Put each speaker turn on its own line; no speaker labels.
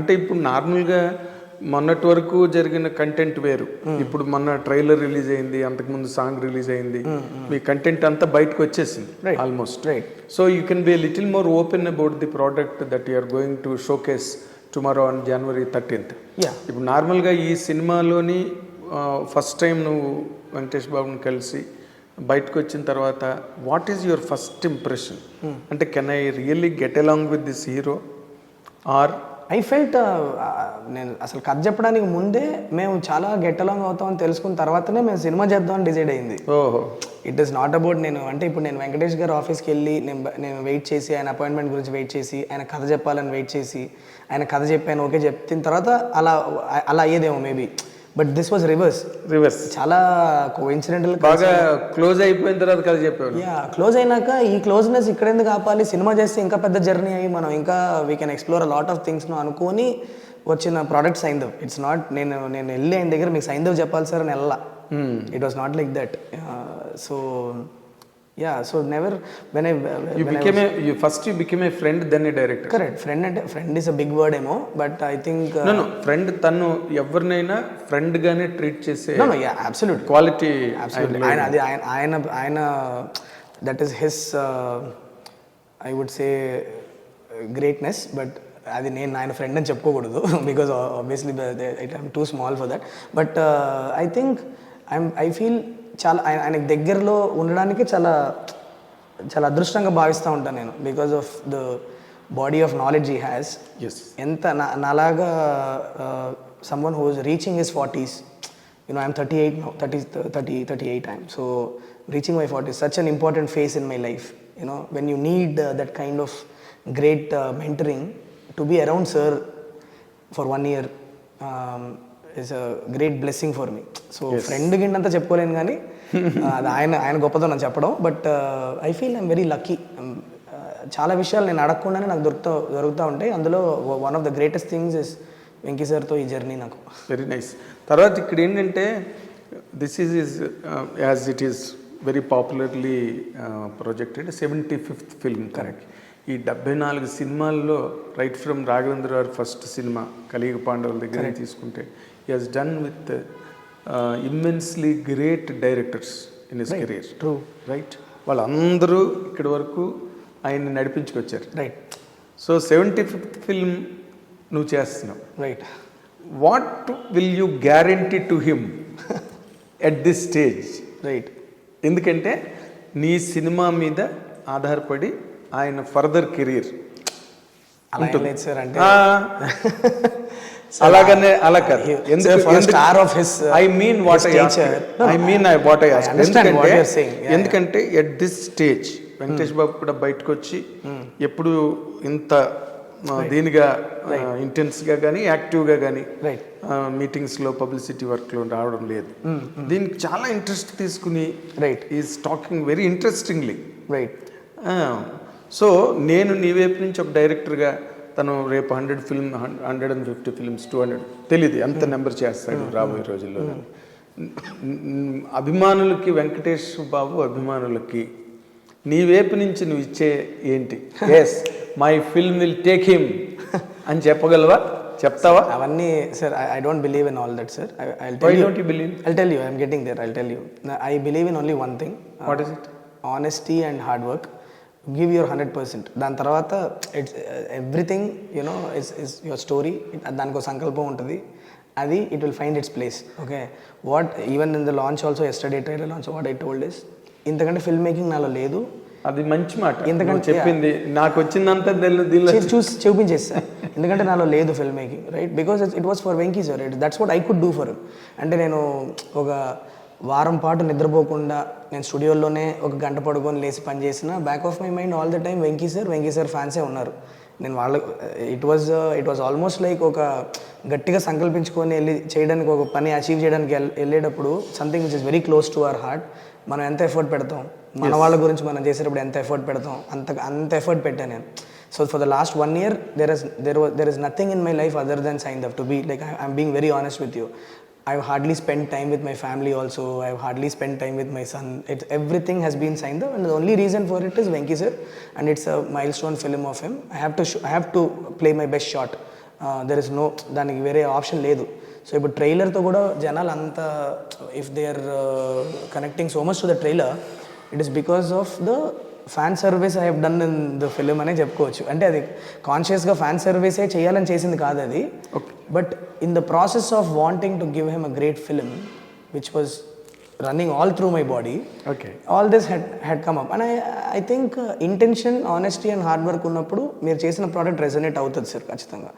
అంటే ఇప్పుడు నార్మల్గా మొన్నటి వరకు జరిగిన కంటెంట్ వేరు. ఇప్పుడు మొన్న ట్రైలర్ రిలీజ్ అయింది, అంతకుముందు సాంగ్ రిలీజ్ అయింది, మీ కంటెంట్ అంతా బయటకు వచ్చేసింది almost. So you can be little more open about the product that you're going to showcase tomorrow on January 13th. ఇప్పుడు నార్మల్గా ఈ సినిమాలోని ఫస్ట్ టైం నువ్వు వెంకటేష్ బాబుని కలిసి బయటకు వచ్చిన తర్వాత what is your first impression? అంటే can I really get along with this hero or
I felt నేను అసలు కథ చెప్పడానికి ముందే మేము చాలా గెట్ అలాంగ్ అవుతామని తెలుసుకున్న తర్వాతనే మేము సినిమా చేద్దామని డిసైడ్ అయింది.
ఓహో,
ఇట్ ఈస్ నాట్ అబౌట్ నేను అంటే ఇప్పుడు నేను వెంకటేష్ గారి ఆఫీస్కి వెళ్ళి నేను వెయిట్ చేసి ఆయన అపాయింట్మెంట్ గురించి వెయిట్ చేసి ఆయన కథ చెప్పాలని వెయిట్ చేసి ఆయన కథ చెప్పాను ఓకే చెప్పిన తర్వాత అలా అలా అయ్యేదేమో maybe. But this was reverse. చాలా కోఇన్సిడెంటల్.
బాగా క్లోజ్ అయిపోయిన తర్వాత కదా చెప్పాడు.
క్లోజ్ అయినాక ఈ క్లోజ్నెస్ ఇక్కడ ఎందుకు ఆపాలి, సినిమా చేస్తే ఇంకా పెద్ద జర్నీ అయ్యి మనం ఇంకా we can explore a lot of థింగ్స్ను అనుకొని వచ్చిన ప్రోడక్ట్ సైంధవ్. ఇట్స్ నాట్ నేను వెళ్ళి ఆయన దగ్గర మీకు సైంధవ్ చెప్పాలి సార్ అని వెళ్ళా. It was not like that. So never when
you became a friend then a director.
Correct. Friend అంటే friend is a big word ఏమో, బట్ ఐ థింక్
ఫ్రెండ్ తను ఎవరినైనా ఫ్రెండ్ గానే ట్రీట్ చేసే
అబ్సల్యూట్
క్వాలిటీ.
ఆయన అది ఆయన that is his I would say greatness. But అది నేను ఆయన ఫ్రెండ్ అని చెప్పుకోకూడదు because obviously I'm too small for that. But I think I feel చాలా ఆయనకి దగ్గరలో ఉండడానికి చాలా చాలా అదృష్టంగా భావిస్తూ ఉంటాను నేను, because of the body of knowledge he has. ఎంత నాలాగా someone who is reaching his 40s, I'm 38 now, 38 I'm. So reaching my 40s, such an important phase in my life. When you need that kind of great mentoring, to be around sir for 1 year is a great blessing for me. So friend గిండంతా చెప్పుకోలేను కానీ అది ఆయన గొప్పతనం చెప్పడం. But I feel I'm very lucky. చాలా విషయాలు నేను అడగకుండానే నాకు దొరుకుతూ ఉంటాయి. అందులో one of the greatest things is Venky సార్తో ఈ జర్నీ నాకు.
Very nice. తర్వాత ఇక్కడ ఏంటంటే this is as it is very popularly projected 75th film. Correct. ఈ 74 సినిమాల్లో రైట్ ఫ్రమ్ రాఘవేంద్ర గారు ఫస్ట్ సినిమా కలియుగ పాండవుల దగ్గర తీసుకుంటే he has done with immensely great directors in his career.
True.
Right? వాళ్ళందరూ ఇక్కడి వరకు ఆయన్ని నడిపించుకొచ్చారు.
రైట్.
సో 75th ఫిల్మ్ నువ్వు చేస్తున్నావు.
Right.
What will you guarantee to him at this stage?
Right.
ఎందుకంటే నీ సినిమా మీద ఆధారపడి ఆయన ఫర్దర్ కెరీర్
ఉంటుంది సార్. అంటే
అలాగనే అలా కాదు. ఎందుకంటే ఎట్ దిస్ స్టేజ్ వెంకటేష్ బాబు కూడా బయటకు వచ్చి ఎప్పుడు ఇంత దీనిగా ఇంటెన్స్గా కానీ యాక్టివ్గా కానీ మీటింగ్స్లో పబ్లిసిటీ వర్క్లో రావడం లేదు. దీనికి చాలా ఇంట్రెస్ట్ తీసుకుని is talking very interestingly. So నేను నీ వైపు నుంచి ఒక డైరెక్టర్గా తను రేపు 100 ఫిల్మ్ 150 ఫిల్మ్స్ 200 తెలియదు ఎంత నెంబర్ చేస్తాడు రాబోయే రోజుల్లో. అభిమానులకి వెంకటేష్ బాబు అభిమానులకి నీ వైపు నుంచి నువ్వు ఇచ్చే ఏంటి? Yes my film will take him అని చెప్పగలవా? చెప్తావా?
అవన్నీ sir I don't believe in all that sir.
Why don't you believe?
I'll tell you, I'm getting there. I'll tell you. I believe in only one thing.
What is it?
Honesty and hard work. Give your 100%. దాని తర్వాత it's everything is your story. దానికి ఒక సంకల్పం ఉంటుంది, అది it will find its place. Okay. What even in the launch also yesterday trailer launch what I told is ఇంతకంటే film making నాలో లేదు.
అది మంచి మాట. ఎందుకంటే చెప్పింది నాకు వచ్చిందంతా
చూసి చూపించేసి సార్. ఎందుకంటే నాలో లేదు film making. Right. Because it was for Venky sir. That's what I could do for him. అంటే నేను ఒక వారం పాటు నిద్రపోకుండా నేను స్టూడియోలోనే ఒక గంట పడుకొని లేచి పని చేసిన back of my mind all the time Venky sir ఫ్యాన్సే ఉన్నారు. నేను ఇట్ వాజ్ ఆల్మోస్ట్ లైక్ ఒక గట్టిగా సంకల్పించుకొని వెళ్ళి చేయడానికి, ఒక పని అచీవ్ చేయడానికి వెళ్ళేటప్పుడు something which is very close to our heart. మనం ఎంత ఎఫర్ట్ పెడతాం, మన వాళ్ళ గురించి మనం చేసేటప్పుడు ఎంత ఎఫర్ట్ పెడతాం, అంత ఎఫర్ట్ పెట్టాను నేను. So for the last 1 year there is nothing in my life other than Saindhav, to be like I'm being very honest with you. I've hardly spent time with my family also. I've hardly spent time with my son. Everything has been Saindhav, and the only reason for it is Venki sir, and it's a milestone film of him. I have to play my best shot. There is no, దానికి వేరే option లేదు. So ఇప్పుడు ట్రైలర్తో కూడా జనాలు అంత, if they are connecting so much to the trailer, it is because of the fan service I have done in the film అనే చెప్పుకోవచ్చు. అంటే అది కాన్షియస్గా ఫ్యాన్ సర్వీసే చేయాలని చేసింది కాదు అది, but in the process of wanting to give him a great film which was running all through my body,
okay,
all this had come up, and I think intention, honesty and hard work ఉన్నప్పుడు మీరు చేసిన product resonate అవుతుంది sir ఖచ్చితంగా.